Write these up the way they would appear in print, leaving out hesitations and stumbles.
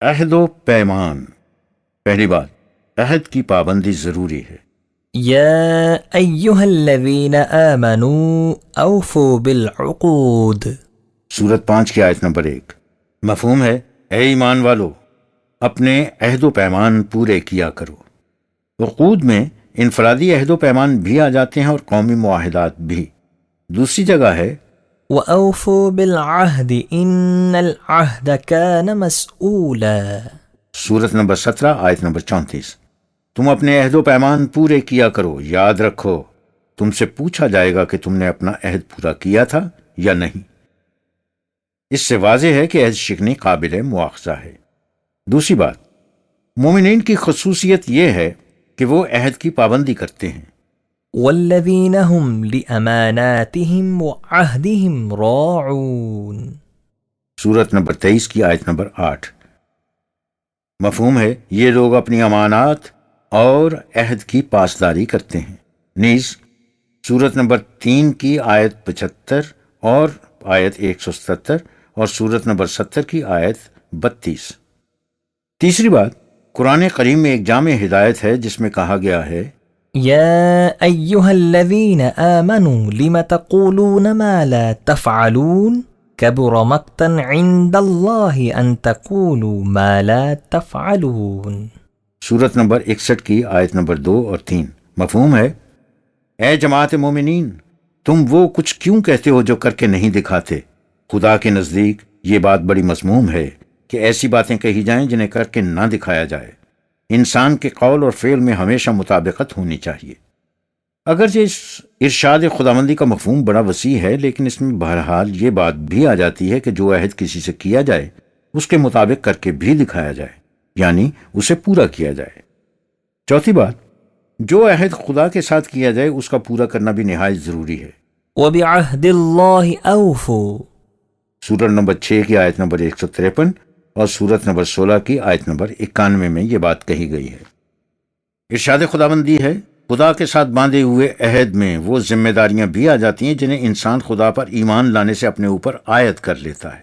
عہد و پیمان. پہلی بات، عہد کی پابندی ضروری ہے. يا أيها الذين آمنوا أوفوا بالعقود. سورت 5 کی آیت نمبر 1. مفہوم ہے، اے ایمان والو اپنے عہد و پیمان پورے کیا کرو. عقود میں انفرادی عہد و پیمان بھی آ جاتے ہیں اور قومی معاہدات بھی. دوسری جگہ ہے وأوفوا بالعهد إن العهد كان مسؤولا. سورت نمبر 17 آیت نمبر 34. تم اپنے عہد و پیمان پورے کیا کرو، یاد رکھو تم سے پوچھا جائے گا کہ تم نے اپنا عہد پورا کیا تھا یا نہیں. اس سے واضح ہے کہ عہد شکنی قابل مواخذہ ہے. دوسری بات، مومنین کی خصوصیت یہ ہے کہ وہ عہد کی پابندی کرتے ہیں. والذين هم لأماناتهم وعهدهم راعون. سورت نمبر 23 کی آیت نمبر 8. مفہوم ہے، یہ لوگ اپنی امانات اور عہد کی پاسداری کرتے ہیں. نیز سورت نمبر 3 کی آیت 75 اور آیت 177 اور سورت نمبر 70 کی آیت 32. تیسری بات، قرآن کریم میں ایک جامع ہدایت ہے جس میں کہا گیا ہے يا أيها الذين آمنوا لم تقولون ما لا تفعلون كبر مقتا عند الله أن تقولوا ما لا تفعلون. سورت نمبر 61 کی آیت نمبر 2 اور 3. مفہوم ہے، اے جماعت مومنین تم وہ کچھ کیوں کہتے ہو جو کر کے نہیں دکھاتے. خدا کے نزدیک یہ بات بڑی مذموم ہے کہ ایسی باتیں کہی جائیں جنہیں کر کے نہ دکھایا جائے. انسان کے قول اور فعل میں ہمیشہ مطابقت ہونی چاہیے. اگرچہ اس ارشاد خداوندی کا مفہوم بڑا وسیع ہے، لیکن اس میں بہرحال یہ بات بھی آ جاتی ہے کہ جو عہد کسی سے کیا جائے اس کے مطابق کر کے بھی دکھایا جائے، یعنی اسے پورا کیا جائے. چوتھی بات، جو عہد خدا کے ساتھ کیا جائے اس کا پورا کرنا بھی نہایت ضروری ہے. وبعهد الله أوفوا. سورت نمبر 6 کی آیت نمبر 153 اور سورت نمبر 16 کی آیت نمبر 91 میں یہ بات کہی گئی ہے. ارشاد خداوندی ہے، خدا کے ساتھ باندھے ہوئے عہد میں وہ ذمہ داریاں بھی آ جاتی ہیں جنہیں انسان خدا پر ایمان لانے سے اپنے اوپر عائد کر لیتا ہے،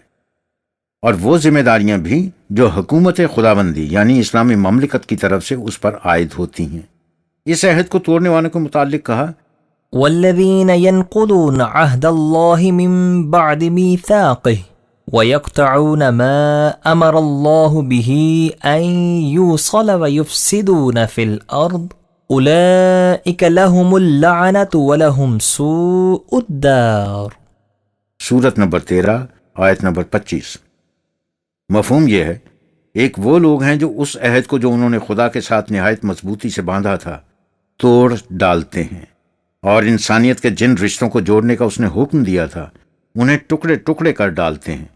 اور وہ ذمہ داریاں بھی جو حکومت خداوندی یعنی اسلامی مملکت کی طرف سے اس پر عائد ہوتی ہیں. اس عہد کو توڑنے والوں کے متعلق کہا والذين ينقضون عهد الله من بعد ميثاقه ويقطعون ما أمر الله به أن يوصل ويفسدون في الأرض أولئك لهم اللعنة ولهم سوء الدار. سورت نمبر 13 آیت نمبر 25. مفہوم یہ ہے، ایک وہ لوگ ہیں جو اس عہد کو جو انہوں نے خدا کے ساتھ نہایت مضبوطی سے باندھا تھا توڑ ڈالتے ہیں، اور انسانیت کے جن رشتوں کو جوڑنے کا اس نے حکم دیا تھا انہیں ٹکڑے ٹکڑے کر ڈالتے ہیں.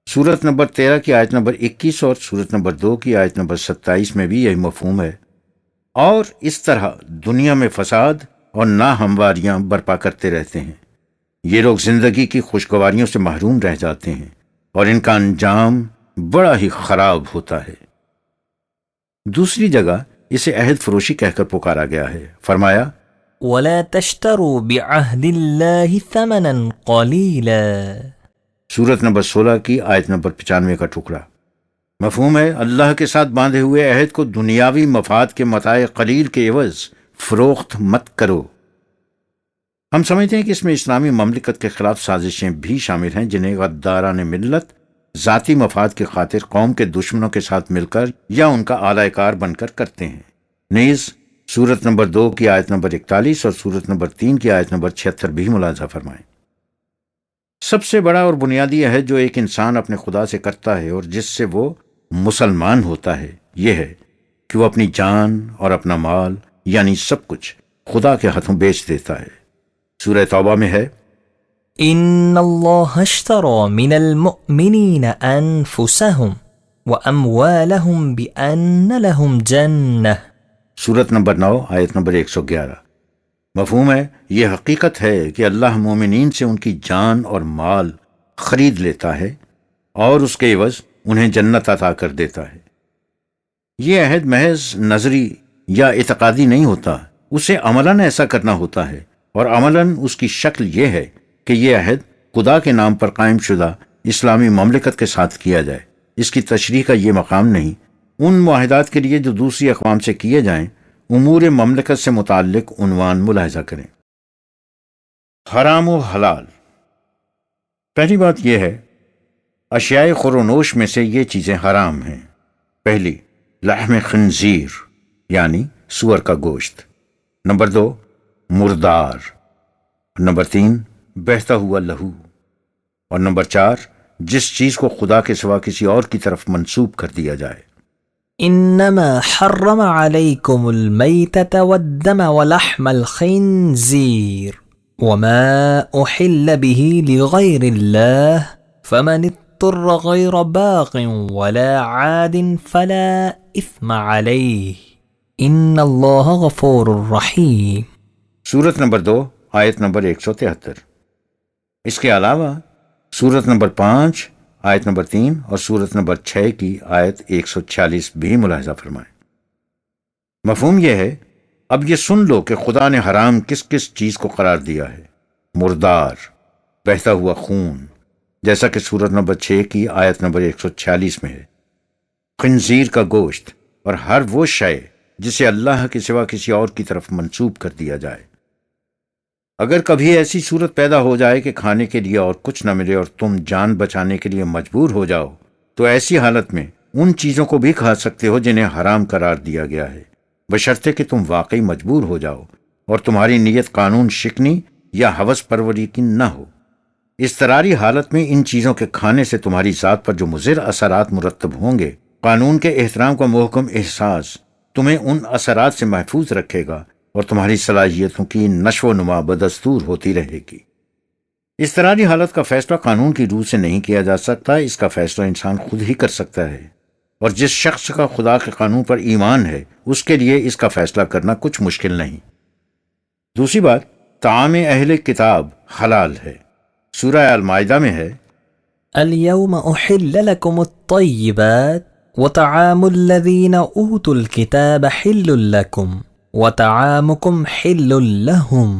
سورت نمبر 13 کی آیت نمبر 21 اور سورت نمبر 2 کی آیت نمبر 27 میں بھی یہی مفہوم ہے. اور اس طرح دنیا میں فساد اور ناہمواریاں برپا کرتے رہتے ہیں. یہ لوگ زندگی کی خوشگواریوں سے محروم رہ جاتے ہیں اور ان کا انجام بڑا ہی خراب ہوتا ہے. دوسری جگہ اسے عہد فروشی کہہ کر پکارا گیا ہے. فرمایا ولا تشتروا بعهد الله ثمنا قليلا. سورت نمبر 16 کی آیت نمبر 95 کا ٹکڑا. مفہوم ہے، اللہ کے ساتھ باندھے ہوئے عہد کو دنیاوی مفاد کے متاع قلیل کے عوض فروخت مت کرو. ہم سمجھتے ہیں کہ اس میں اسلامی مملکت کے خلاف سازشیں بھی شامل ہیں جنہیں غداران ملت ذاتی مفاد کی خاطر قوم کے دشمنوں کے ساتھ مل کر یا ان کا اعلی کار بن کر کرتے ہیں. نیز سورت نمبر 2 کی آیت نمبر 41 اور سورت نمبر 3 کی آیت نمبر 76 بھی ملاحظہ فرمائیں. سب سے بڑا اور بنیادی عہد جو ایک انسان اپنے خدا سے کرتا ہے اور جس سے وہ مسلمان ہوتا ہے، یہ ہے کہ وہ اپنی جان اور اپنا مال یعنی سب کچھ خدا کے ہاتھوں بیچ دیتا ہے. سورہ توبہ میں ہے ان الله اشترى من المؤمنين انفسهم واموالهم بان لهم جنة. سورت نمبر 9 آیت نمبر 111. مفہوم ہے، یہ حقیقت ہے کہ اللہ مومنین سے ان کی جان اور مال خرید لیتا ہے اور اس کے عوض انہیں جنت عطا کر دیتا ہے. یہ عہد محض نظری یا اعتقادی نہیں ہوتا، اسے عملاً ایسا کرنا ہوتا ہے، اور عملاً اس کی شکل یہ ہے کہ یہ عہد خدا کے نام پر قائم شدہ اسلامی مملکت کے ساتھ کیا جائے. اس کی تشریح کا یہ مقام نہیں۔ ان معاہدات کے لیے جو دوسری اقوام سے کیے جائیں امور مملکت سے متعلق عنوان ملاحظہ کریں۔ حرام و حلال۔ پہلی بات یہ ہے اشیاء خور و نوش میں سے یہ چیزیں حرام ہیں۔ پہلی، لحم خنزیر یعنی سور کا گوشت۔ نمبر 2، مردار۔ نمبر 3، بہتا ہوا لہو۔ اور نمبر 4، جس چیز کو خدا کے سوا کسی اور کی طرف منسوب کر دیا جائے۔ انما حرم عليكم الميتة والدم ولحم الخنزير وما احل به لغير الله فمن اضطر غير باغ ولا عاد فلا اثم عليه ان الله غفور رحيم۔ سورت نمبر 2 آیت نمبر 173۔ اس کے علاوہ سورت نمبر 5 آیت نمبر 3 اور سورت نمبر 6 کی آیت 146 بھی ملاحظہ فرمائیں۔ مفہوم یہ ہے اب یہ سن لو کہ خدا نے حرام کس کس چیز کو قرار دیا ہے۔ مردار، بہتا ہوا خون، جیسا کہ سورت نمبر 6 کی آیت نمبر 146 میں ہے۔ خنزیر کا گوشت، اور ہر وہ شے جسے اللہ کے سوا کسی اور کی طرف منسوب کر دیا جائے۔ اگر کبھی ایسی صورت پیدا ہو جائے کہ کھانے کے لیے اور کچھ نہ ملے اور تم جان بچانے کے لیے مجبور ہو جاؤ تو ایسی حالت میں ان چیزوں کو بھی کھا سکتے ہو جنہیں حرام قرار دیا گیا ہے، بشرطے کہ تم واقعی مجبور ہو جاؤ اور تمہاری نیت قانون شکنی یا ہوس پروری کی نہ ہو۔ اضطراری حالت میں ان چیزوں کے کھانے سے تمہاری ذات پر جو مضر اثرات مرتب ہوں گے، قانون کے احترام کا محکم احساس تمہیں ان اثرات سے محفوظ رکھے گا اور تمہاری صلاحیتوں کی نشو و نما بدستور ہوتی رہے گی۔ اضطراری حالت کا فیصلہ قانون کی روح سے نہیں کیا جا سکتا، اس کا فیصلہ انسان خود ہی کر سکتا ہے، اور جس شخص کا خدا کے قانون پر ایمان ہے اس کے لیے اس کا فیصلہ کرنا کچھ مشکل نہیں۔ دوسری بات، طعام اہل کتاب حلال ہے۔ سورہ المائدہ میں ہے اليوم احل لكم الطيبات وطعام الذين اوتوا الكتاب حل لكم وطعامكم حل لهم۔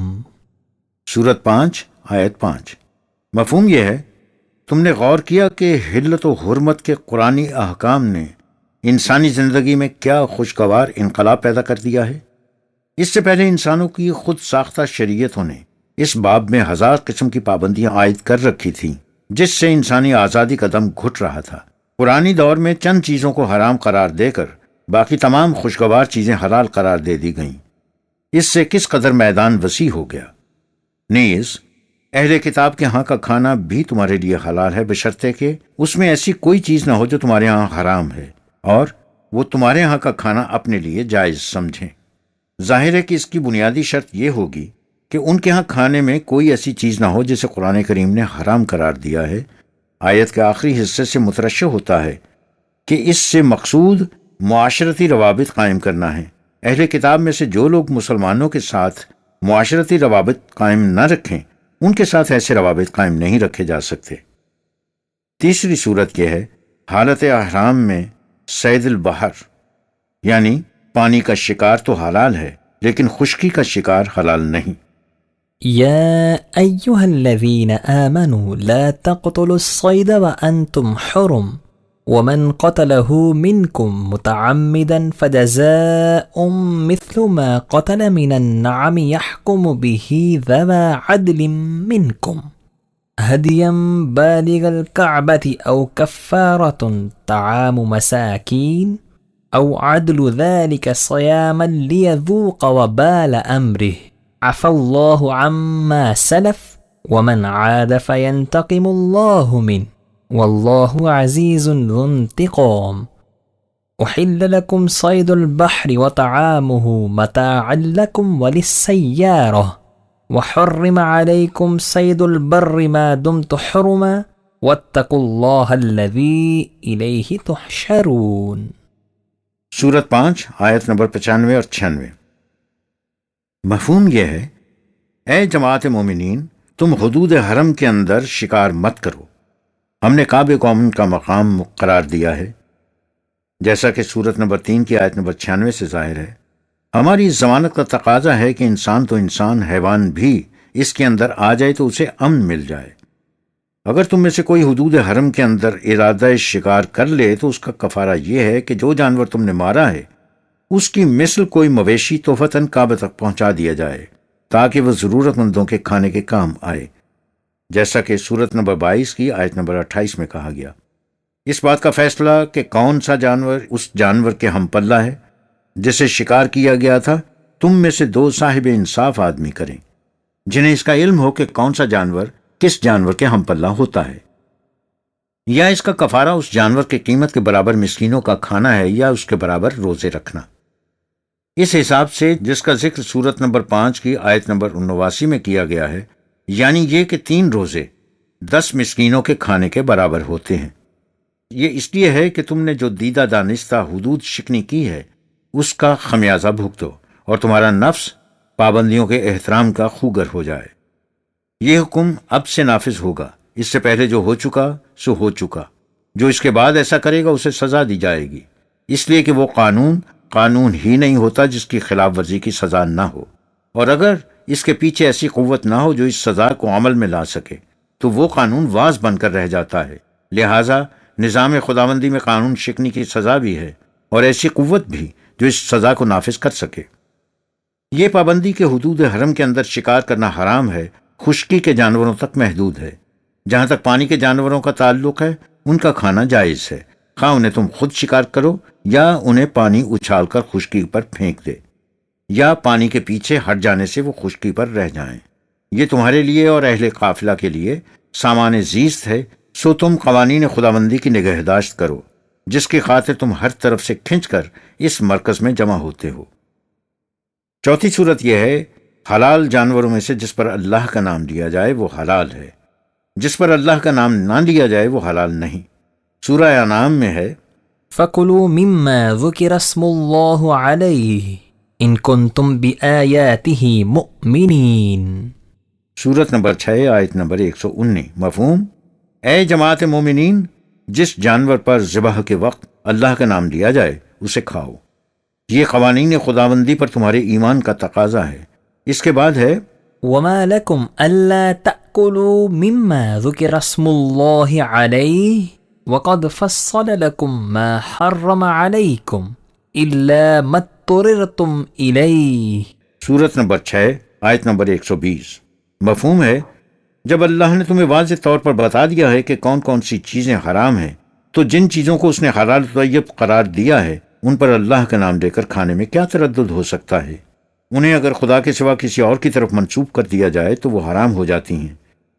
سورت 5 آیت 5۔ مفہوم یہ ہے تم نے غور کیا کہ حلت و حرمت کے قرآنی احکام نے انسانی زندگی میں کیا خوشگوار انقلاب پیدا کر دیا ہے۔ اس سے پہلے انسانوں کی خود ساختہ شریعتوں نے اس باب میں ہزار قسم کی پابندیاں عائد کر رکھی تھیں جس سے انسانی آزادی کا دم گھٹ رہا تھا۔ قرآنی دور میں چند چیزوں کو حرام قرار دے کر باقی تمام خوشگوار چیزیں حلال قرار دے دی گئیں۔ اس سے کس قدر میدان وسیع ہو گیا۔ نیز اہل کتاب کے ہاں کا کھانا بھی تمہارے لیے حلال ہے، بشرطے کہ اس میں ایسی کوئی چیز نہ ہو جو تمہارے ہاں حرام ہے اور وہ تمہارے ہاں کا کھانا اپنے لیے جائز سمجھیں۔ ظاہر ہے کہ اس کی بنیادی شرط یہ ہوگی کہ ان کے ہاں کھانے میں کوئی ایسی چیز نہ ہو جسے قرآن کریم نے حرام قرار دیا ہے۔ آیت کے آخری حصے سے مترشح ہوتا ہے کہ اس سے مقصود معاشرتی روابط قائم کرنا ہے۔ اہل کتاب میں سے جو لوگ مسلمانوں کے ساتھ معاشرتی روابط قائم نہ رکھیں ان کے ساتھ ایسے روابط قائم نہیں رکھے جا سکتے۔ تیسری صورت یہ ہے حالت احرام میں صید البحر یعنی پانی کا شکار تو حلال ہے لیکن خشکی کا شکار حلال نہیں۔ يا أيها الذين آمنوا لا تقتلوا الصيد وأنتم حرم ومن قتله منكم متعمدا فجزاء مثل ما قتل من النعم يحكم به ذوى عدل منكم هديا بالغ الكعبة أو كفارة طعام مساكين أو عدل ذلك صياما ليذوق وبال أمره عفى الله عما سلف ومن عاد فينتقم الله منه والله عزيز ذو انتقام۔ أحل لكم صيد البحر وطعامه متاعا لكم وللسيارة وحرم عليكم صيد البر ما دمت حرما واتقوا الله الذي إليه تحشرون۔ سورت 5 آیت نمبر 95 اور 96۔ مفہوم یہ ہے اے جماعت مومنین تم حدود حرم کے اندر شکار مت کرو، ہم نے کعبے کو امن کا مقام قرار دیا ہے، جیسا کہ سورت نمبر 3 کی آیت نمبر 96 سے ظاہر ہے۔ ہماری اس ضمانت کا تقاضا ہے کہ انسان تو انسان، حیوان بھی اس کے اندر آ جائے تو اسے امن مل جائے۔ اگر تم میں سے کوئی حدود حرم کے اندر ارادہ شکار کر لے تو اس کا کفارہ یہ ہے کہ جو جانور تم نے مارا ہے اس کی مثل کوئی مویشی تحفتاً کعبہ تک پہنچا دیا جائے تاکہ وہ ضرورت مندوں کے کھانے کے کام آئے، جیسا کہ سورت نمبر 22 کی آیت نمبر 28 میں کہا گیا۔ اس بات کا فیصلہ کہ کون سا جانور اس جانور کے ہم پلہ ہے جسے شکار کیا گیا تھا، تم میں سے 2 صاحب انصاف آدمی کریں جنہیں اس کا علم ہو کہ کون سا جانور کس جانور کے ہم پلہ ہوتا ہے، یا اس کا کفارہ اس جانور کے قیمت کے برابر مسکینوں کا کھانا ہے یا اس کے برابر روزے رکھنا، اس حساب سے جس کا ذکر سورت نمبر 5 کی آیت نمبر 89 میں کیا گیا ہے، یعنی یہ کہ 3 روزے 10 مسکینوں کے کھانے کے برابر ہوتے ہیں۔ یہ اس لیے ہے کہ تم نے جو دیدہ دانستہ حدود شکنی کی ہے اس کا خمیازہ بھگتو اور تمہارا نفس پابندیوں کے احترام کا خوگر ہو جائے۔ یہ حکم اب سے نافذ ہوگا، اس سے پہلے جو ہو چکا سو ہو چکا، جو اس کے بعد ایسا کرے گا اسے سزا دی جائے گی، اس لیے کہ وہ قانون ہی نہیں ہوتا جس کی خلاف ورزی کی سزا نہ ہو، اور اگر اس کے پیچھے ایسی قوت نہ ہو جو اس سزا کو عمل میں لا سکے تو وہ قانون واز بن کر رہ جاتا ہے۔ لہٰذا نظام خداوندی میں قانون شکنی کی سزا بھی ہے اور ایسی قوت بھی جو اس سزا کو نافذ کر سکے۔ یہ پابندی کے حدود حرم کے اندر شکار کرنا حرام ہے، خشکی کے جانوروں تک محدود ہے۔ جہاں تک پانی کے جانوروں کا تعلق ہے ان کا کھانا جائز ہے، خواہ انہیں تم خود شکار کرو یا انہیں پانی اچھال کر خشکی پر پھینک دے، یا پانی کے پیچھے ہٹ جانے سے وہ خشکی پر رہ جائیں۔ یہ تمہارے لیے اور اہل قافلہ کے لیے سامان زیست ہے، سو تم قوانین خداوندی کی نگہداشت کرو جس کی خاطر تم ہر طرف سے کھنچ کر اس مرکز میں جمع ہوتے ہو۔ چوتھی صورت یہ ہے، حلال جانوروں میں سے جس پر اللہ کا نام لیا جائے وہ حلال ہے، جس پر اللہ کا نام نہ لیا جائے وہ حلال نہیں۔ سورہ انعام میں ہے، فَكُلُوا مِمَّا ذُكِرَ اسْمُ اللَّهِ عَلَيْهِ إِن كُنتُم بِآيَاتِهِ مُؤْمِنِينَ۔ سورت نمبر 6 آیت نمبر 119۔ مفہوم، اے جماعت مومنین، جس جانور پر ذبح کے وقت اللہ کا نام لیا جائے اسے کھاؤ۔ یہ قوانین خداوندی پر تمہارے ایمان کا تقاضا ہے۔ اس کے بعد ہے، وَمَا لَكُمْ أَلَّا تَأْكُلُوا مِمَّا ذُكِرَ اسْمُ اللَّهِ عَلَيْهِ وَقَدْ فَصَّلَ لَكُمْ مَا حَرَّمَ عَلَيْكُمْ إِلَّا مَا اضْطُرِرْتُمْ إِلَيْهِ۔ سورت نمبر 6 آیت نمبر 120۔ مفہوم ہے، جب اللہ نے تمہیں واضح طور پر بتا دیا ہے کہ کون کون سی چیزیں حرام ہیں تو جن چیزوں کو اس نے حلال طیب قرار دیا ہے ان پر اللہ کا نام لے کر کھانے میں کیا تردد ہو سکتا ہے؟ انہیں اگر خدا کے سوا کسی اور کی طرف منسوب کر دیا جائے تو وہ حرام ہو جاتی ہیں۔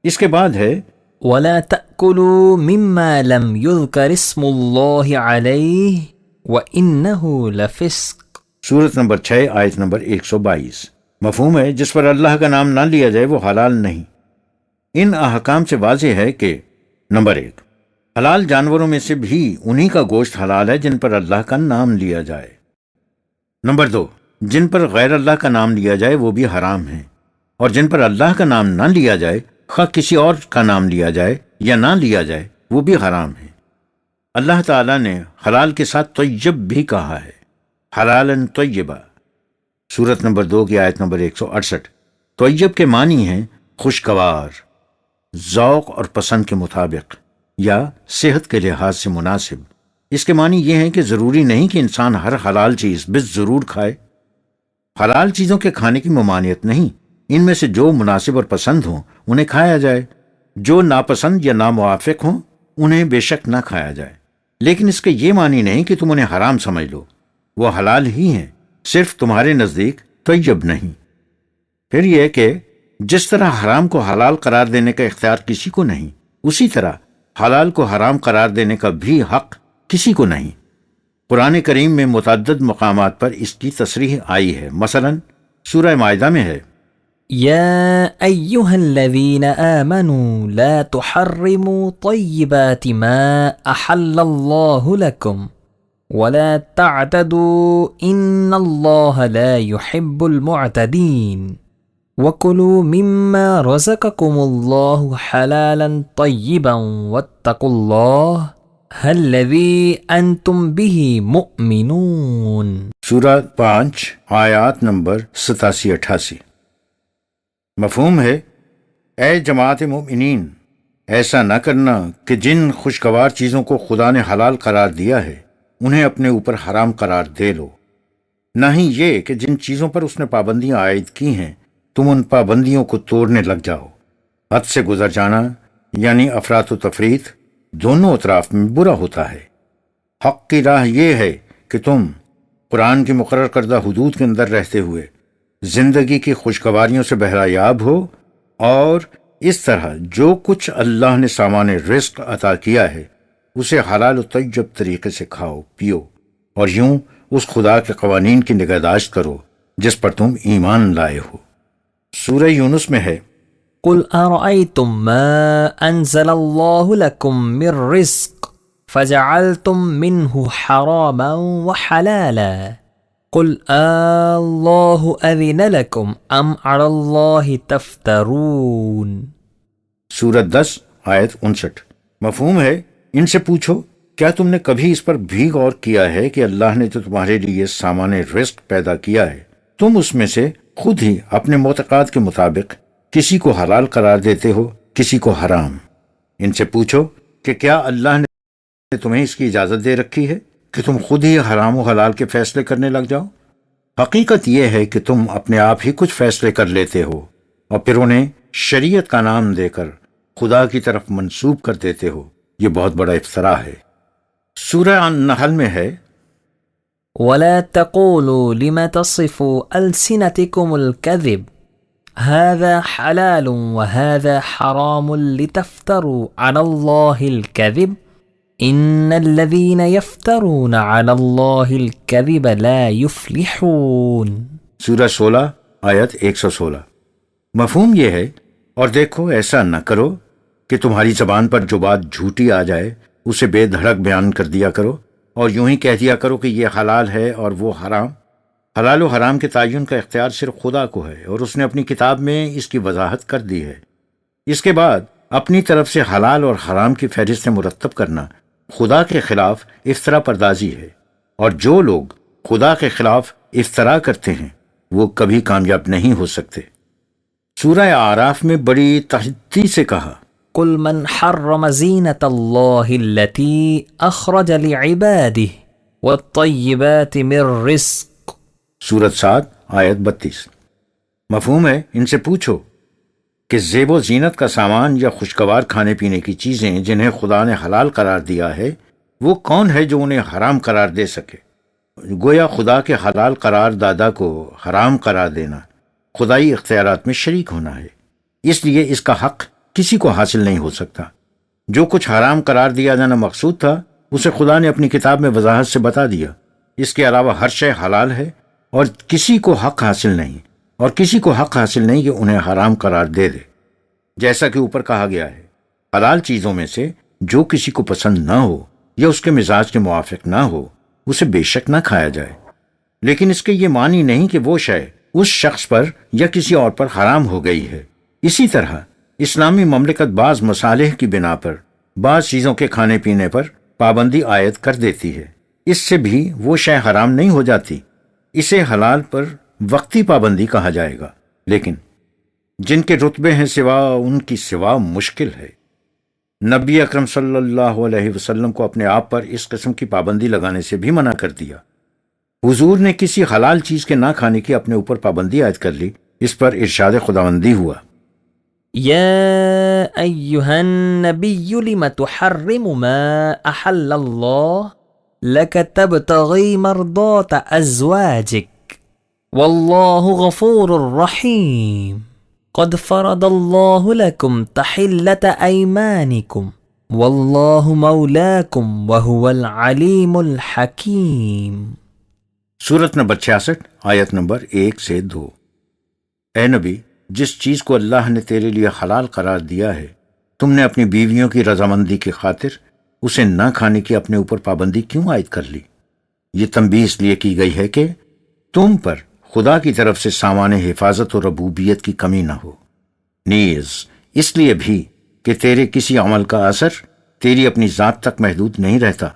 اس کے بعد ہے، وَلَا تَأْكُلُوا مِمَّا لَمْ يُذْكَرِ اسْمُ اللَّهِ عَلَيْهِ وَإِنَّهُ لَفِسْقٌ۔ سورت نمبر 6 آیت نمبر 122۔ مفہوم ہے، جس پر اللہ کا نام نہ لیا جائے وہ حلال نہیں۔ ان احکام سے واضح ہے کہ نمبر 1، حلال جانوروں میں سے بھی انہی کا گوشت حلال ہے جن پر اللہ کا نام لیا جائے۔ نمبر 2، جن پر غیر اللہ کا نام لیا جائے وہ بھی حرام ہیں، اور جن پر اللہ کا نام نہ لیا جائے، خواہ کسی اور کا نام لیا جائے یا نہ لیا جائے، وہ بھی حرام ہیں۔ اللہ تعالیٰ نے حلال کے ساتھ طیب بھی کہا ہے، حلالاً طیبہ۔ سورت نمبر 2 کی آیت نمبر 168۔ طیب کے معنی ہیں خوشگوار، ذوق اور پسند کے مطابق، یا صحت کے لحاظ سے مناسب۔ اس کے معنی یہ ہیں کہ ضروری نہیں کہ انسان ہر حلال چیز بس ضرور کھائے۔ حلال چیزوں کے کھانے کی ممانعت نہیں، ان میں سے جو مناسب اور پسند ہوں انہیں کھایا جائے، جو ناپسند یا ناموافق ہوں انہیں بے شک نہ کھایا جائے، لیکن اس کے یہ معنی نہیں کہ تم انہیں حرام سمجھ لو، وہ حلال ہی ہیں، صرف تمہارے نزدیک طیب نہیں۔ پھر یہ کہ جس طرح حرام کو حلال قرار دینے کا اختیار کسی کو نہیں، اسی طرح حلال کو حرام قرار دینے کا بھی حق کسی کو نہیں۔ قرآن کریم میں متعدد مقامات پر اس کی تصریح آئی ہے، مثلا سورہ مائدہ میں ہے، يا أيها الذين آمنوا لا تحرموا طيبات ما أحل الله لكم ولا تعتدوا إن الله لا يحب المعتدين وكلوا مما رزقكم الله حلالا طيبا واتقوا الله الذي أنتم به مؤمنون۔ سورہ 5 آیات نمبر 87-88۔ مفہوم ہے، اے جماعت مومنین، ایسا نہ کرنا کہ جن خوشگوار چیزوں کو خدا نے حلال قرار دیا ہے انہیں اپنے اوپر حرام قرار دے لو، نہ ہی یہ کہ جن چیزوں پر اس نے پابندیاں عائد کی ہیں تم ان پابندیوں کو توڑنے لگ جاؤ۔ حد سے گزر جانا یعنی افراط و تفریط دونوں اطراف میں برا ہوتا ہے۔ حق کی راہ یہ ہے کہ تم قرآن کی مقرر کردہ حدود کے اندر رہتے ہوئے زندگی کی خوشگواریوں سے بہرایاب ہو، اور اس طرح جو کچھ اللہ نے سامان رزق عطا کیا ہے اسے حلال و طیب طریقے سے کھاؤ پیو، اور یوں اس خدا کے قوانین کی نگہداشت کرو جس پر تم ایمان لائے ہو۔ سورہ یونس میں ہے قل أرأيتم ما أنزل الله لكم من رزق فجعلتم منه حراما وحلالا قل الله أذن لكم أم على الله تفترون۔ سورت 10 آیت 59۔ مفہوم ہے، ان سے پوچھو کیا تم نے کبھی اس پر بھی غور کیا ہے کہ اللہ نے جو تمہارے لیے سامان رزق پیدا کیا ہے تم اس میں سے خود ہی اپنے معتقاد کے مطابق کسی کو حلال قرار دیتے ہو کسی کو حرام۔ ان سے پوچھو کہ کیا اللہ نے تمہیں اس کی اجازت دے رکھی ہے کہ تم خود ہی حرام و حلال کے فیصلے کرنے لگ جاؤ؟ حقیقت یہ ہے کہ تم اپنے آپ ہی کچھ فیصلے کر لیتے ہو اور پھر انہیں شریعت کا نام دے کر خدا کی طرف منسوب کر دیتے ہو۔ یہ بہت بڑا افتراء ہے۔ سورہ النحل میں ہے ولا تقولوا لما تصفوا ألسنتكم الكذب هذا حلال وهذا حرام لتفتروا على الله الكذب إن الذين يفترون على الله الكذب لا يفلحون۔ سورہ 16 آیت 116۔ مفہوم یہ ہے، اور دیکھو ایسا نہ کرو کہ تمہاری زبان پر جو بات جھوٹی آ جائے اسے بے دھڑک بیان کر دیا کرو، اور یوں ہی کہہ دیا کرو کہ یہ حلال ہے اور وہ حرام۔ حلال و حرام کے تعین کا اختیار صرف خدا کو ہے، اور اس نے اپنی کتاب میں اس کی وضاحت کر دی ہے۔ اس کے بعد اپنی طرف سے حلال اور حرام کی فہرست مرتب کرنا خدا کے خلاف افطرا پردازی ہے، اور جو لوگ خدا کے خلاف افطرا کرتے ہیں وہ کبھی کامیاب نہیں ہو سکتے۔ سورہ اعراف میں بڑی تحدی سے کہا قل من حرم زینة الله التي أخرج لعباده والطيبات من رزق۔ سورت 7 آیت 32۔ مفہوم ہے، ان سے پوچھو کہ زیب و زینت کا سامان یا خوشگوار کھانے پینے کی چیزیں جنہیں خدا نے حلال قرار دیا ہے وہ کون ہے جو انہیں حرام قرار دے سکے؟ گویا خدا کے حلال قرار دادا کو حرام قرار دینا خدائی اختیارات میں شریک ہونا ہے، اس لیے اس کا حق کسی کو حاصل نہیں ہو سکتا۔ جو کچھ حرام قرار دیا جانا مقصود تھا اسے خدا نے اپنی کتاب میں وضاحت سے بتا دیا۔ اس کے علاوہ ہر شے حلال ہے، اور کسی کو حق حاصل نہیں کہ انہیں حرام قرار دے دے۔ جیسا کہ اوپر کہا گیا ہے، حلال چیزوں میں سے جو کسی کو پسند نہ ہو یا اس کے مزاج کے موافق نہ ہو اسے بے شک نہ کھایا جائے، لیکن اس کے یہ معنی نہیں کہ وہ شے اس شخص پر یا کسی اور پر حرام ہو گئی ہے۔ اسی طرح اسلامی مملکت بعض مصالح کی بنا پر بعض چیزوں کے کھانے پینے پر پابندی عائد کر دیتی ہے، اس سے بھی وہ شے حرام نہیں ہو جاتی۔ اسے حلال پر وقتی پابندی کہا جائے گا، لیکن جن کے رتبے ہیں سوا ان کی سوا مشکل ہے۔ نبی اکرم صلی اللہ علیہ وسلم کو اپنے آپ پر اس قسم کی پابندی لگانے سے بھی منع کر دیا۔ حضور نے کسی حلال چیز کے نہ کھانے کی اپنے اوپر پابندی عائد کر لی، اس پر ارشاد خداوندی ہوا يا أيها النبي لم تحرم ما أحل الله لك تبتغي مرضات أزواجك والله غفور رحيم قد فرض الله لكم تحلة أيمانكم والله مولاكم وهو العليم الحكيم۔ سورت نمبر 66 آیت نمبر 1 سے 2۔ اے نبی، جس چیز کو اللہ نے تیرے لیے حلال قرار دیا ہے تم نے اپنی بیویوں کی رضامندی کی خاطر اسے نہ کھانے کی اپنے اوپر پابندی کیوں عائد کر لی؟ یہ تنبیہ اس لیے کی گئی ہے کہ تم پر خدا کی طرف سے سامان حفاظت و ربوبیت کی کمی نہ ہو، نیز اس لیے بھی کہ تیرے کسی عمل کا اثر تیری اپنی ذات تک محدود نہیں رہتا۔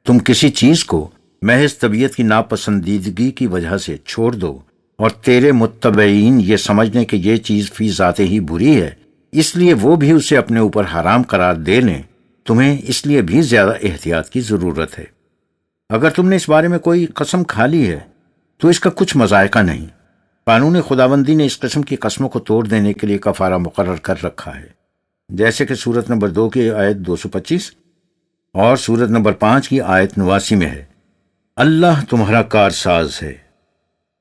تم کسی چیز کو محض طبیعت کی ناپسندیدگی کی وجہ سے چھوڑ دو اور تیرے متبعین یہ سمجھنے کہ یہ چیز فی ذات ہی بری ہے، اس لیے وہ بھی اسے اپنے اوپر حرام قرار دے لیں، تمہیں اس لیے بھی زیادہ احتیاط کی ضرورت ہے۔ اگر تم نے اس بارے میں کوئی قسم کھا لی ہے تو اس کا کچھ مذائقہ نہیں۔ قانون خداوندی نے اس قسم کی قسموں کو توڑ دینے کے لیے کفارہ مقرر کر رکھا ہے، جیسے کہ سورت نمبر 2 کی آیت 225 اور سورت نمبر 5 کی آیت 89 میں ہے۔ اللہ تمہارا کارساز ہے،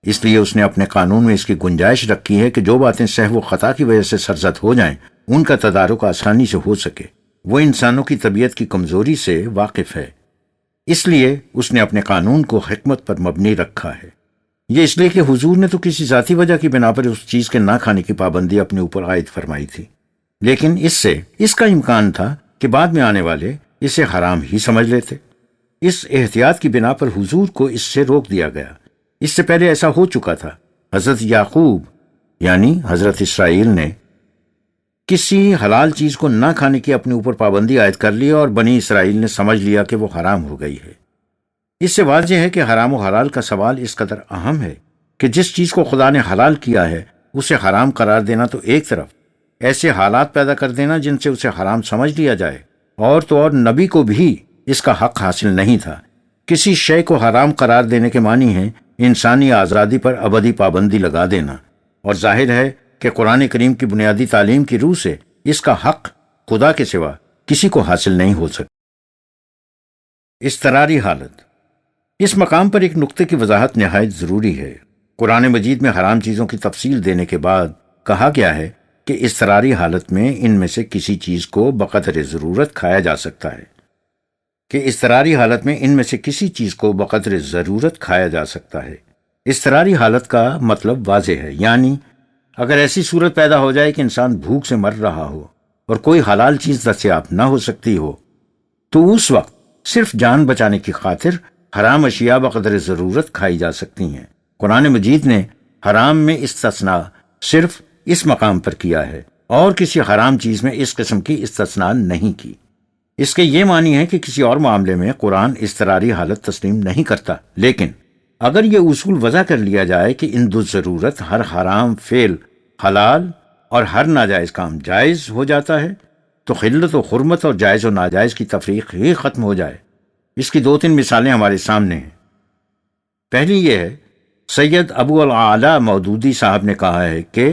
اس لیے اس نے اپنے قانون میں اس کی گنجائش رکھی ہے کہ جو باتیں سہو و خطا کی وجہ سے سرزد ہو جائیں ان کا تدارک آسانی سے ہو سکے۔ وہ انسانوں کی طبیعت کی کمزوری سے واقف ہے، اس لیے اس نے اپنے قانون کو حکمت پر مبنی رکھا ہے۔ یہ اس لیے کہ حضور نے تو کسی ذاتی وجہ کی بنا پر اس چیز کے نہ کھانے کی پابندی اپنے اوپر عائد فرمائی تھی، لیکن اس کا امکان تھا کہ بعد میں آنے والے اسے حرام ہی سمجھ لیتے۔ اس احتیاط کی بنا پر حضور کو اس سے روک دیا گیا۔ اس سے پہلے ایسا ہو چکا تھا۔ حضرت یعقوب یعنی حضرت اسرائیل نے کسی حلال چیز کو نہ کھانے کی اپنے اوپر پابندی عائد کر لی اور بنی اسرائیل نے سمجھ لیا کہ وہ حرام ہو گئی ہے۔ اس سے واضح ہے کہ حرام و حلال کا سوال اس قدر اہم ہے کہ جس چیز کو خدا نے حلال کیا ہے اسے حرام قرار دینا تو ایک طرف، ایسے حالات پیدا کر دینا جن سے اسے حرام سمجھ لیا جائے، اور تو اور نبی کو بھی اس کا حق حاصل نہیں تھا۔ کسی شے کو حرام قرار دینے کے معنی ہے انسانی آزادی پر ابدی پابندی لگا دینا، اور ظاہر ہے کہ قرآن کریم کی بنیادی تعلیم کی روح سے اس کا حق خدا کے سوا کسی کو حاصل نہیں ہو سکتا۔ اضطراری حالت۔ اس مقام پر ایک نقطے کی وضاحت نہایت ضروری ہے۔ قرآن مجید میں حرام چیزوں کی تفصیل دینے کے بعد کہا گیا ہے کہ اضطراری حالت میں ان میں سے کسی چیز کو بقدر ضرورت کھایا جا سکتا ہے، بقدر ضرورت کھایا جا سکتا ہے۔ اضطراری حالت کا مطلب واضح ہے، یعنی اگر ایسی صورت پیدا ہو جائے کہ انسان بھوک سے مر رہا ہو اور کوئی حلال چیز دستیاب نہ ہو سکتی ہو، تو اس وقت صرف جان بچانے کی خاطر حرام اشیاء بقدر ضرورت کھائی جا سکتی ہیں۔ قرآن مجید نے حرام میں استثناء صرف اس مقام پر کیا ہے اور کسی حرام چیز میں اس قسم کی استثناء نہیں کی۔ اس کے یہ معنی ہے کہ کسی اور معاملے میں قرآن اضطراری حالت تسلیم نہیں کرتا، لیکن اگر یہ اصول وضع کر لیا جائے کہ ان دو ضرورت ہر حرام فعل حلال اور ہر ناجائز کام جائز ہو جاتا ہے تو خلت و حرمت اور جائز و ناجائز کی تفریق ہی ختم ہو جائے۔ اس کی 2-3 مثالیں ہمارے سامنے ہیں۔ پہلی یہ ہے، سید ابو العالی مودودی صاحب نے کہا ہے کہ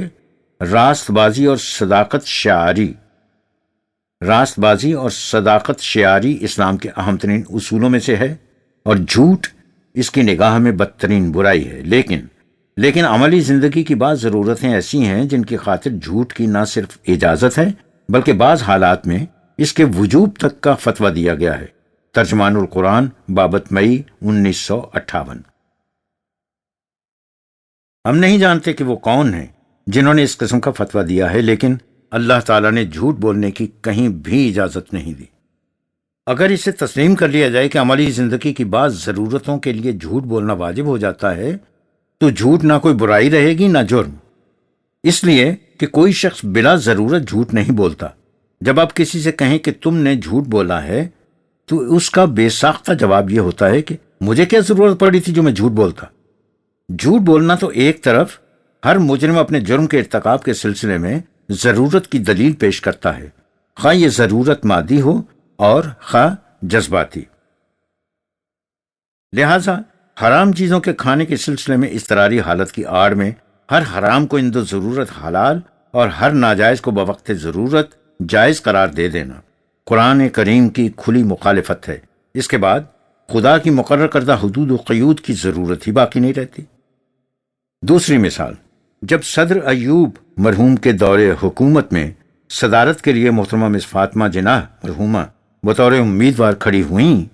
راست بازی اور صداقت شعاری اسلام کے اہم ترین اصولوں میں سے ہے، اور جھوٹ اس کی نگاہ میں بدترین برائی ہے۔ لیکن عملی زندگی کی بعض ضرورتیں ایسی ہیں جن کی خاطر جھوٹ کی نہ صرف اجازت ہے بلکہ بعض حالات میں اس کے وجوب تک کا فتویٰ دیا گیا ہے۔ ترجمان القرآن بابت مئی 1958۔ ہم نہیں جانتے کہ وہ کون ہیں جنہوں نے اس قسم کا فتویٰ دیا ہے، لیکن اللہ تعالیٰ نے جھوٹ بولنے کی کہیں بھی اجازت نہیں دی۔ اگر اسے تسلیم کر لیا جائے کہ عملی زندگی کی بعض ضرورتوں کے لیے جھوٹ بولنا واجب ہو جاتا ہے تو جھوٹ نہ کوئی برائی رہے گی نہ جرم، اس لیے کہ کوئی شخص بلا ضرورت جھوٹ نہیں بولتا۔ جب آپ کسی سے کہیں کہ تم نے جھوٹ بولا ہے تو اس کا بے ساختہ جواب یہ ہوتا ہے کہ مجھے کیا ضرورت پڑی تھی جو میں جھوٹ بولتا۔ جھوٹ بولنا تو ایک طرف ہر مجرم اپنے جرم کے ارتکاب کے سلسلے میں ضرورت کی دلیل پیش کرتا ہے، خواہ یہ ضرورت مادی ہو اور خواہ جذباتی۔ لہذا حرام چیزوں کے کھانے کے سلسلے میں اضطراری حالت کی آڑ میں ہر حرام کو اندو ضرورت حلال اور ہر ناجائز کو بوقت ضرورت جائز قرار دے دینا قرآن کریم کی کھلی مخالفت ہے۔ اس کے بعد خدا کی مقرر کردہ حدود و قیود کی ضرورت ہی باقی نہیں رہتی۔ دوسری مثال، جب صدر ایوب مرحوم کے دور حکومت میں صدارت کے لیے محترمہ مس فاطمہ جناح مرحومہ بطور امیدوار کھڑی ہوئیں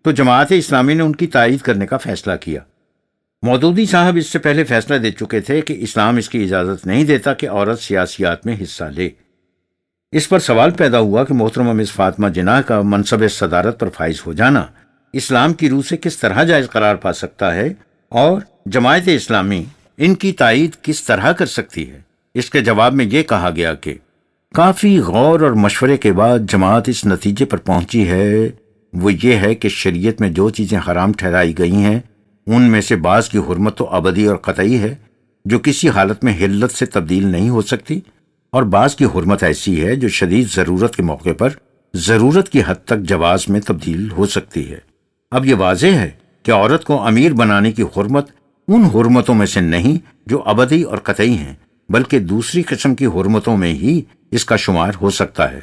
تو جماعت اسلامی نے ان کی تائید کرنے کا فیصلہ کیا۔ مودودی صاحب اس سے پہلے فیصلہ دے چکے تھے کہ اسلام اس کی اجازت نہیں دیتا کہ عورت سیاسیات میں حصہ لے۔ اس پر سوال پیدا ہوا کہ محترمہ مس فاطمہ جناح کا منصب صدارت پر فائز ہو جانا اسلام کی روح سے کس طرح جائز قرار پا سکتا ہے اور جماعت اسلامی ان کی تائید کس طرح کر سکتی ہے؟ اس کے جواب میں یہ کہا گیا کہ کافی غور اور مشورے کے بعد جماعت اس نتیجے پر پہنچی ہے، وہ یہ ہے کہ شریعت میں جو چیزیں حرام ٹھہرائی گئی ہیں ان میں سے بعض کی حرمت تو ابدی اور قطعی ہے جو کسی حالت میں حلت سے تبدیل نہیں ہو سکتی، اور بعض کی حرمت ایسی ہے جو شدید ضرورت کے موقع پر ضرورت کی حد تک جواز میں تبدیل ہو سکتی ہے۔ اب یہ واضح ہے کہ عورت کو امیر بنانے کی حرمت ان حرمتوں میں سے نہیں جو ابدی اور قطعی ہیں، بلکہ دوسری قسم کی حرمتوں میں ہی اس کا شمار ہو سکتا ہے۔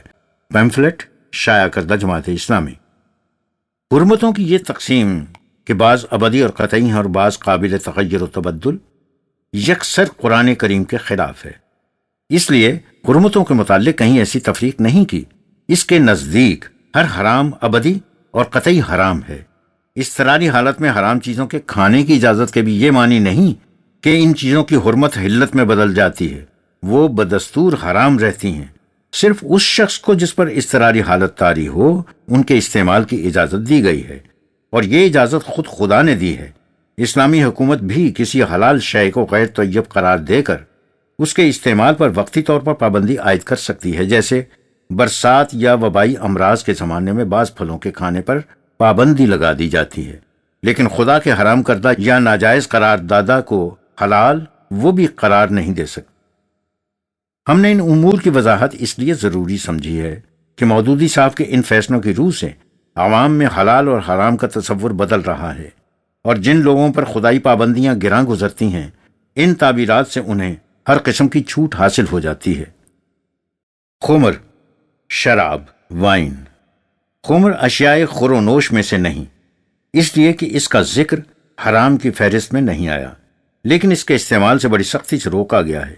پیمفلٹ شائع کردہ جماعت اسلامی۔ حرمتوں کی یہ تقسیم کہ بعض ابدی اور قطعی ہیں اور بعض قابل تغیر و تبدل یکسر قرآن کریم کے خلاف ہے۔ اس لیے حرمتوں کے متعلق کہیں ایسی تفریق نہیں کی۔ اس کے نزدیک ہر حرام ابدی اور قطعی حرام ہے۔ اضطراری حالت میں حرام چیزوں کے کھانے کی اجازت کے بھی یہ معنی نہیں کہ ان چیزوں کی حرمت حلت میں بدل جاتی ہے، وہ بدستور حرام رہتی ہیں۔ صرف اس شخص کو جس پر اضطراری حالت طاری ہو ان کے استعمال کی اجازت دی گئی ہے، اور یہ اجازت خود خدا نے دی ہے۔ اسلامی حکومت بھی کسی حلال شے کو غیر طیب قرار دے کر اس کے استعمال پر وقتی طور پر پابندی عائد کر سکتی ہے، جیسے برسات یا وبائی امراض کے زمانے میں بعض پھلوں کے کھانے پر پابندی لگا دی جاتی ہے، لیکن خدا کے حرام کردہ یا ناجائز قرار دادہ کو حلال وہ بھی قرار نہیں دے سکتے۔ ہم نے ان امور کی وضاحت اس لیے ضروری سمجھی ہے کہ مودودی صاحب کے ان فیصلوں کی روح سے عوام میں حلال اور حرام کا تصور بدل رہا ہے، اور جن لوگوں پر خدائی پابندیاں گراں گزرتی ہیں ان تعبیرات سے انہیں ہر قسم کی چھوٹ حاصل ہو جاتی ہے۔ خمر، شراب، وائن۔ خمر اشیاء خورونوش میں سے نہیں، اس لیے کہ اس کا ذکر حرام کی فہرست میں نہیں آیا، لیکن اس کے استعمال سے بڑی سختی سے روکا گیا ہے۔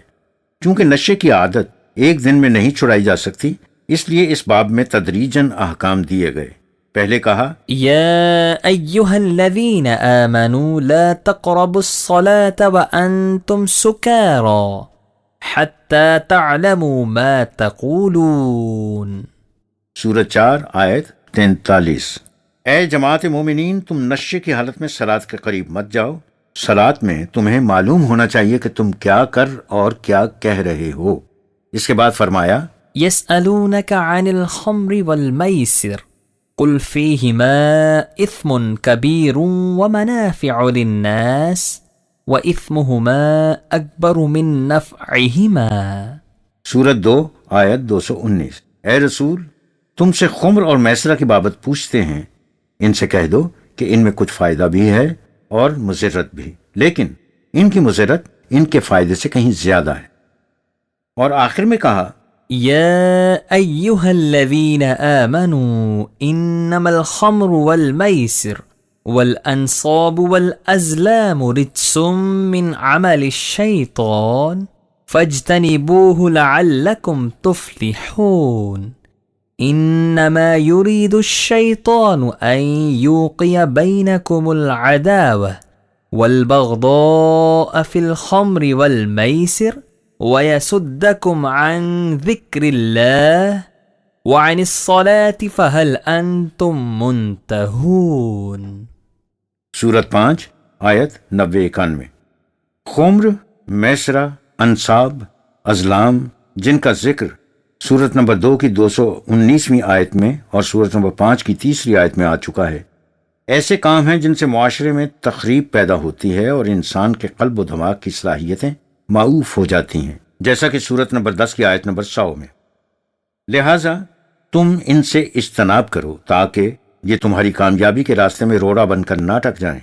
چونکہ نشے کی عادت ایک دن میں نہیں چھڑائی جا سکتی، اس لیے اس باب میں تدریجاً احکام دیے گئے۔ پہلے کہا يا أيها الذين آمنوا لا تقربوا الصلاة وأنتم سكارى حتى تعلموا ما تقولون۔ سورۃ 4 آیت 43۔ اے جماعت مومنین، تم نشے کی حالت میں صلاۃ کے قریب مت جاؤ، صلاۃ میں تمہیں معلوم ہونا چاہیے کہ تم کیا کر اور کیا کہہ رہے ہو۔ اس کے بعد فرمایا يسألونك عن الخمر والميسر قل فيهما إثم كبير ومنافع للناس وإثمهما أكبر من نفعهما۔ سورۃ 2 آیت 219۔ اے رسول، تم سے خمر اور میسرہ کی بابت پوچھتے ہیں، ان سے کہہ دو کہ ان میں کچھ فائدہ بھی ہے اور مضرت بھی، لیکن ان کی مضرت ان کے فائدے سے کہیں زیادہ ہے۔ اور آخر میں کہا يا أيها الذين آمنوا إنما الخمر والميسر والأنصاب والأزلام رجس من عمل الشيطان فاجتنبوه لعلكم تفلحون۔ إنما يريد الشيطان أن يوقي بينكم العداوة والبغضاء في الخمر والميسر وَيَسُدَّكُمْ عَنْ ذِكْرِ اللَّهِ وَعَنِ الصَّلَاةِ فَهَلْ أَنْتُمْ مُنْتَهُونَ۔ سورۃ 5 آیت 90-91۔ خمر، میسرہ، انصاب، ازلام، جن کا ذکر سورۃ نمبر 2 کی 219ویں آیت میں اور سورۃ نمبر 5 کی 3 آیت میں آ چکا ہے، ایسے کام ہیں جن سے معاشرے میں تخریب پیدا ہوتی ہے اور انسان کے قلب و دماغ کی صلاحیتیں معوف ہو جاتی ہیں، جیسا کہ سورۃ نمبر 10 کی آیت نمبر 100 میں۔ لہٰذا تم ان سے اجتناب کرو تاکہ یہ تمہاری کامیابی کے راستے میں روڑا بن کر نہ ٹک جائیں۔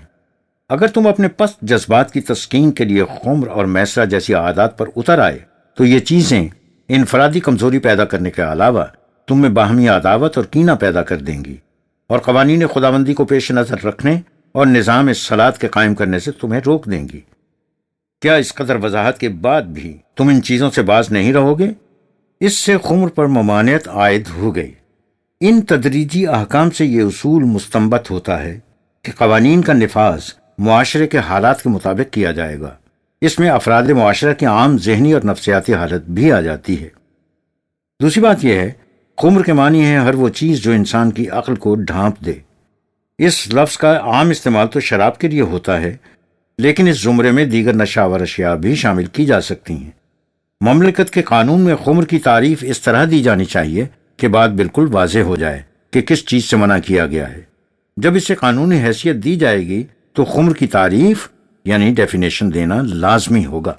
اگر تم اپنے پست جذبات کی تسکین کے لیے خمر اور میسرہ جیسی عادات پر اتر آئے تو یہ چیزیں انفرادی کمزوری پیدا کرنے کے علاوہ تم میں باہمی عداوت اور کینہ پیدا کر دیں گی، اور قوانین خداوندی کو پیش نظر رکھنے اور نظام صلاۃ کے قائم کرنے سے تمہیں روک دیں گی۔ کیا اس قدر وضاحت کے بعد بھی تم ان چیزوں سے باز نہیں رہو گے؟ اس سے خمر پر ممانعت عائد ہو گئی۔ ان تدریجی احکام سے یہ اصول مستنبط ہوتا ہے کہ قوانین کا نفاذ معاشرے کے حالات کے مطابق کیا جائے گا۔ اس میں افراد معاشرہ کی عام ذہنی اور نفسیاتی حالت بھی آ جاتی ہے۔ دوسری بات یہ ہے، خمر کے معنی ہے ہر وہ چیز جو انسان کی عقل کو ڈھانپ دے۔ اس لفظ کا عام استعمال تو شراب کے لیے ہوتا ہے، لیکن اس زمرے میں دیگر نشاور اشیاء بھی شامل کی جا سکتی ہیں۔ مملکت کے قانون میں خمر کی تعریف اس طرح دی جانی چاہیے کہ بات بالکل واضح ہو جائے کہ کس چیز سے منع کیا گیا ہے۔ جب اسے قانونی حیثیت دی جائے گی تو خمر کی تعریف یعنی ڈیفینیشن دینا لازمی ہوگا۔